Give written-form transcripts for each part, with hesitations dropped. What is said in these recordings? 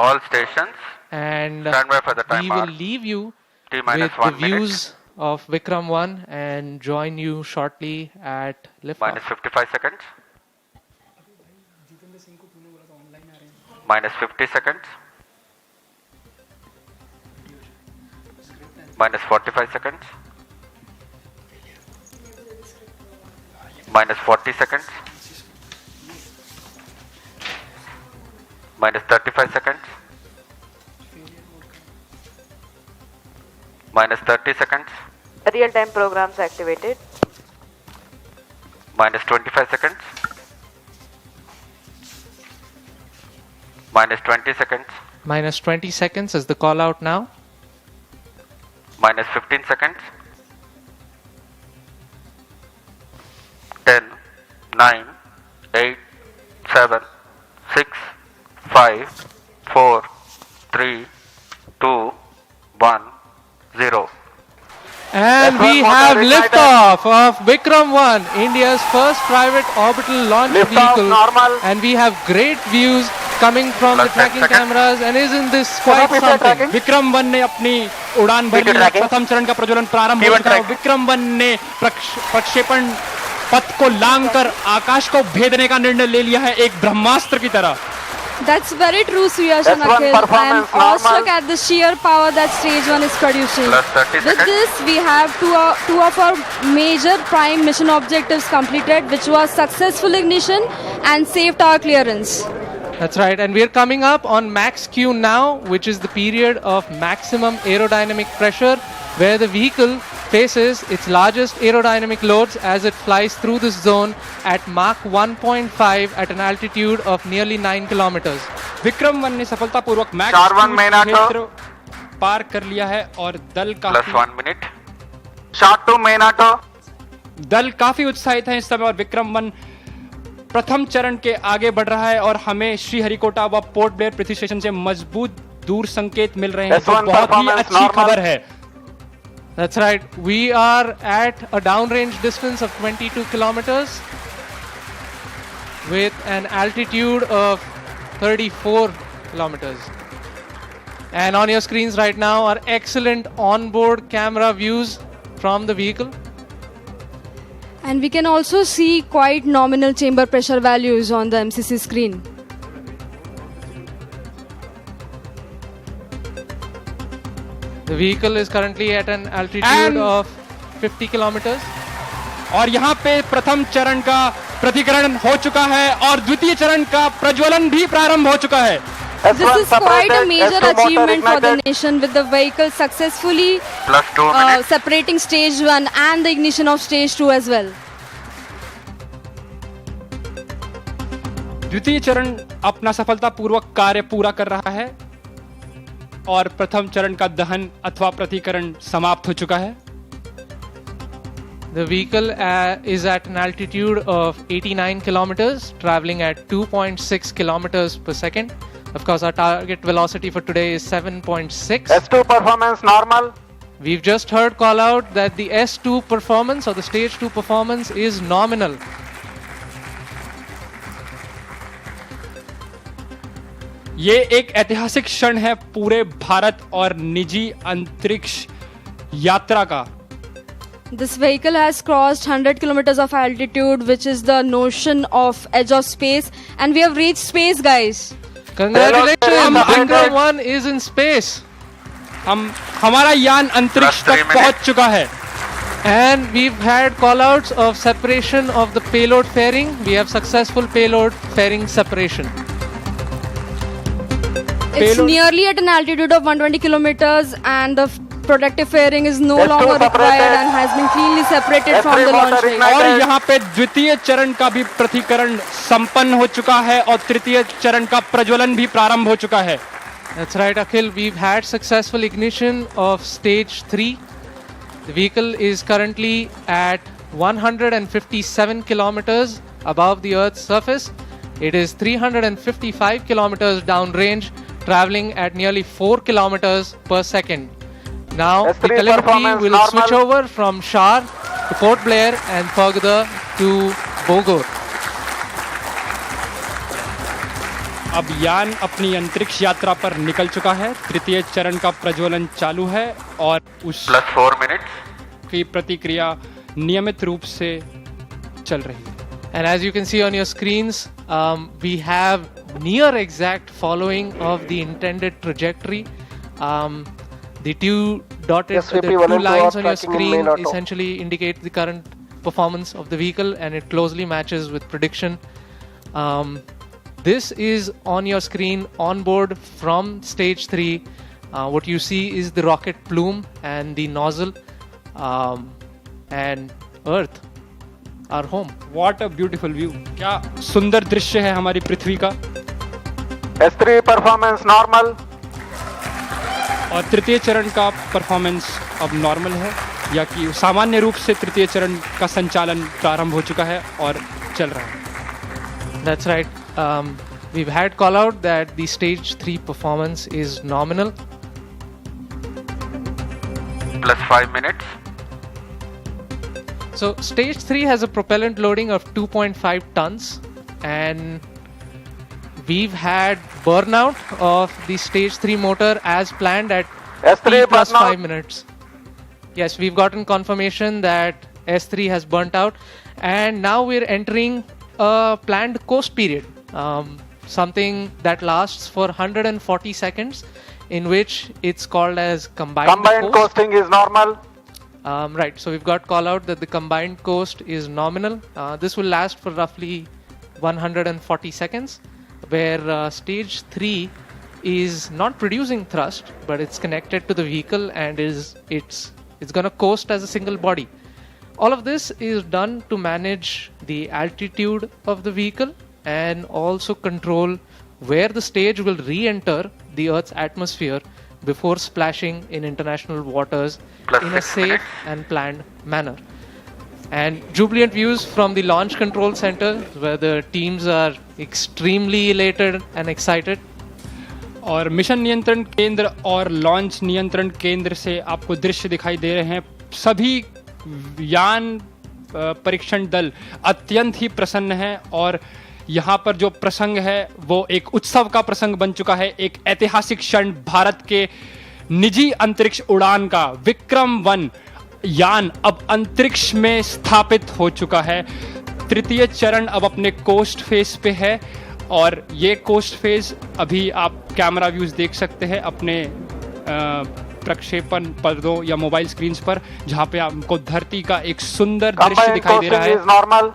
All stations. And Stand by for the we timer. will leave you T with minus the 1 minute. views of Vikram 1 and join you shortly at liftoff. Minus 55 seconds. Minus 50 seconds. Minus 45 seconds. Minus 40 seconds. Minus 35 seconds. Minus 30 seconds. Real-time programs activated. Minus 25 seconds. Minus 20 seconds. Minus 20 seconds is the call out now. Minus 15 seconds. 10, 9, 8, 7, 6, 5, 4, 3, 2, 1, 0. And we have liftoff of Vikram 1, India's first private orbital launch vehicle. Normal. And we have great views coming from the Plus 10 tracking seconds. cameras. And isn't this quite something? Vikram 1 ने अपनी उड़ान भरी है। प्रथम चरण का प्रज्वलन प्रारंभ हो चुका है। विक्रम 1 ने प्रक्षेपण पथ को लांघकर आकाश को भेदने का निर्णय ले लिया है एक ब्रह्मास्त्र की तरह। That's very true, Suyash and That's one Akhil. I am performance awestruck normal. at the sheer power that stage 1 is producing. Plus 30 With seconds. this, we have two of our major prime mission objectives completed, which was successful ignition and safe tower clearance. That's right. And we're coming up on max Q now, which is the period of maximum aerodynamic pressure, where the vehicle faces its largest aerodynamic loads as it flies through this zone at Mach 1.5 at an altitude of nearly 9 kilometers. Vikram 1 ने सफलतापूर्वक max Star 1 minute. क्षेत्र पार कर लिया है और दल Plus 1 minute. Short 2 काफी उत्साहित है इस समय और विक्रम 1 प्रथम चरण के आगे बढ़ रहा है और हमें श्रीहरिकोटा व पोर्ट ब्लेयर पृथ्वी स्टेशन से मजबूत दूर संकेत मिल रहे हैं, जो बहुत ही अच्छी खबर है। That's right. We are at a downrange distance of 22 kilometers with an altitude of 34 kilometers. And on your screens right now are excellent onboard camera views from the vehicle. And we can also see quite nominal chamber pressure values on the MCC screen. The vehicle is currently at an altitude of 50 kilometers. और यहाँ पे प्रथम चरण का प्रतिकरण हो चुका है और द्वितीय चरण का प्रज्वलन भी प्रारंभ हो चुका है। This is quite a major achievement for the nation, with the vehicle successfully Plus 2 minutes. separating stage 1 and the ignition of stage 2 as well. द्वितीय चरण अपना सफलतापूर्वक कार्य पूरा कर रहा है और प्रथम चरण का दहन अथवा प्रतिकरण समाप्त हो चुका है। The vehicle is at an altitude of 89 kilometers, traveling at 2.6 kilometers per second. Of course, our target velocity for today is 7.6. S2 performance normal. We've just heard call out that the S2 performance or the stage 2 performance is nominal. ये एक ऐतिहासिक क्षण है पूरे भारत और निजी अंतरिक्ष यात्रा का। This vehicle has crossed 100 kilometers of altitude, which is the notion of edge of space, and we have reached space, guys. Congratulations, Vikram 1 is in space. हमारा यान अंतरिक्ष तक पहुंच चुका है। And we've had call-outs of separation of the payload fairing. We have successful payload fairing separation. It's nearly at an altitude of 120 kilometers, and the protective fairing is no longer required and has been cleanly separated from the launch vehicle. और यहाँ पे द्वितीय चरण का भी प्रतिकरण संपन्न हो चुका है और तृतीय चरण का प्रज्वलन भी प्रारंभ हो चुका है। That's right, Akhil. We've had successful ignition of stage 3. The vehicle is currently at 157 kilometers above the Earth's surface. It is 355 kilometers downrange, traveling at nearly 4 kilometers per second. Now, the telemetry will switch over from Shar to Port Blair and further to Bogor. अब यान अपनी अंतरिक्ष यात्रा पर निकल चुका है। तृतीय चरण का प्रज्वलन चालू है और +4 minutes. की प्रतिक्रिया नियमित रूप से चल रही है। And as you can see on your screens, we have near exact following of the intended trajectory. The two lines on your screen essentially indicate the current performance of the vehicle, and it closely matches with prediction. This is on your screen on board from stage 3. What you see is the rocket plume and the nozzle, and Earth, our home. What a beautiful view! क्या सुंदर दृश्य है हमारी पृथ्वी का। S3 performance normal. और तृतीय चरण का परफॉर्मेंस अब नॉर्मल है, या कि सामान्य रूप से तृतीय चरण का संचालन प्रारंभ हो चुका है और चल रहा है। That's right. We've had call out that the stage 3 performance is nominal. +5 minutes. So stage 3 has a propellant loading of 2.5 tons, and we've had burnout of the stage 3 motor as planned at S3 T plus burnout. 5 minutes. Yes, we've gotten confirmation that S3 has burnt out, and now we're entering a planned coast period, something that lasts for 140 seconds, in which it's called as combined coast. Coasting is normal. Right, so we've got call out that the combined coast is nominal. This will last for roughly 140 seconds, where stage 3 is not producing thrust, but it's connected to the vehicle and it's going to coast as a single body. All of this is done to manage the altitude of the vehicle and also control where the stage will re-enter the Earth's atmosphere before splashing in international waters in a +6 safe minutes. and planned manner. And jubilant views from the launch control center, where the teams are extremely elated and excited. और mission नियंत्रण केंद्र और launch नियंत्रण केंद्र से आपको दृश्य दिखाई दे रहे हैं। सभी यान परीक्षण दल अत्यंत ही प्रसन्न हैं और यहाँ पर जो प्रसंग है वो एक उत्सव का प्रसंग बन चुका है। एक ऐतिहासिक क्षण, भारत के निजी अंतरिक्ष उड़ान का विक्रम-1 यान अब अंतरिक्ष में स्थापित हो चुका है। तृतीय चरण अब अपने कोस्ट फेज पे है और ये कोस्ट फेज अभी आप कैमरा व्यूज देख सकते हैं अपने प्रक्षेपण पर्दों या मोबाइल स्क्रीन्स पर, जहां पे आपको धरती का एक सुंदर दृश्य दिखाई दे रहा है।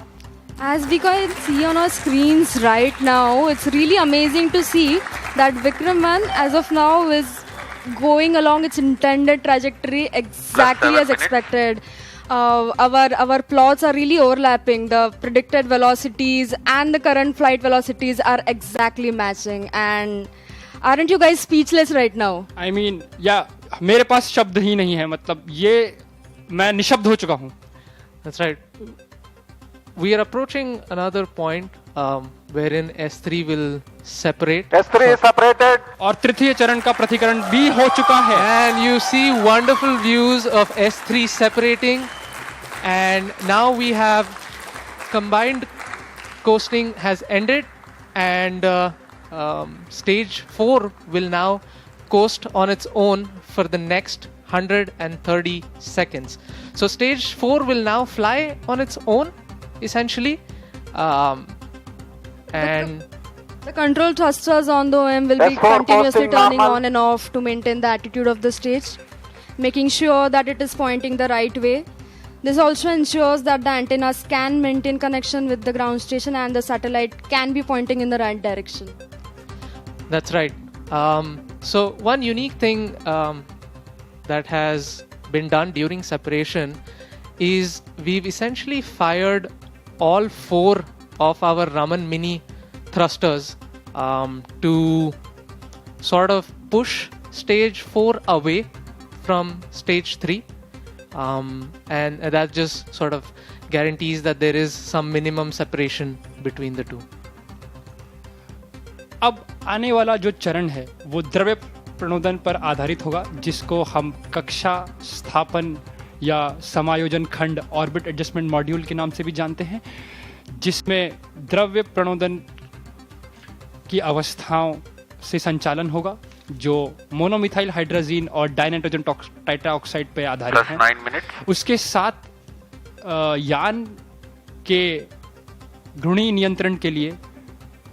As we can see on our screens right now, it's really amazing to see that Vikram-1 as of now is going along its intended trajectory exactly as expected. Our plots are really overlapping. The predicted velocities and the current flight velocities are exactly matching. And aren't you guys speechless right now? I mean, yeah, मेरे पास शब्द ही नहीं है, मतलब ये मैं निशब्द हो चुका हूँ। That's right. We are approaching another point wherein S3 will separate. S3 is separated. और तृतीय चरण का प्रतिकरण भी हो चुका है। And you see wonderful views of S3 separating. And now we have combined coasting has ended, and stage 4 will now coast on its own for the next 130 seconds. So stage 4 will now fly on its own, essentially, and The control thrusters on the OM will be S4 continuously posting turning normal. on and off to maintain the attitude of the stage, making sure that it is pointing the right way. This also ensures that the antennas can maintain connection with the ground station and the satellite can be pointing in the right direction. that's right. So one unique thing that has been done during separation is we've essentially fired all 4 of our Raman Mini thrusters to sort of push stage 4 away from stage 3, and that just sort of guarantees that there is some minimum separation between the two. अब आने वाला जो चरण है वो द्रव्य प्रणोदन पर आधारित होगा, जिसको हम कक्षा स्थापन या समायोजन खंड ऑर्बिट एडजस्टमेंट मॉड्यूल के नाम से भी जानते हैं, जिसमें द्रव्य प्रणोदन की अवस्थाओं से संचालन होगा जो मोनोमिथाइल हाइड्रोजीन और डाइनाइट्रोजन टेट्राऑक्साइड पे आधारित Plus है। 9 minutes. उसके साथ यान के घूर्णी नियंत्रण के लिए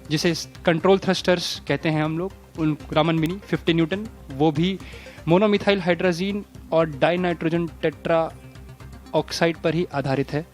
जिसे कंट्रोल थ्रस्टर्स कहते हैं हम लोग, उन रामन मिनी 50 न्यूटन, वो भी मोनोमिथाइल हाइड्रोजीन और डाइनाइट्रोजन टेट्रा ऑक्साइड पर ही आधारित है।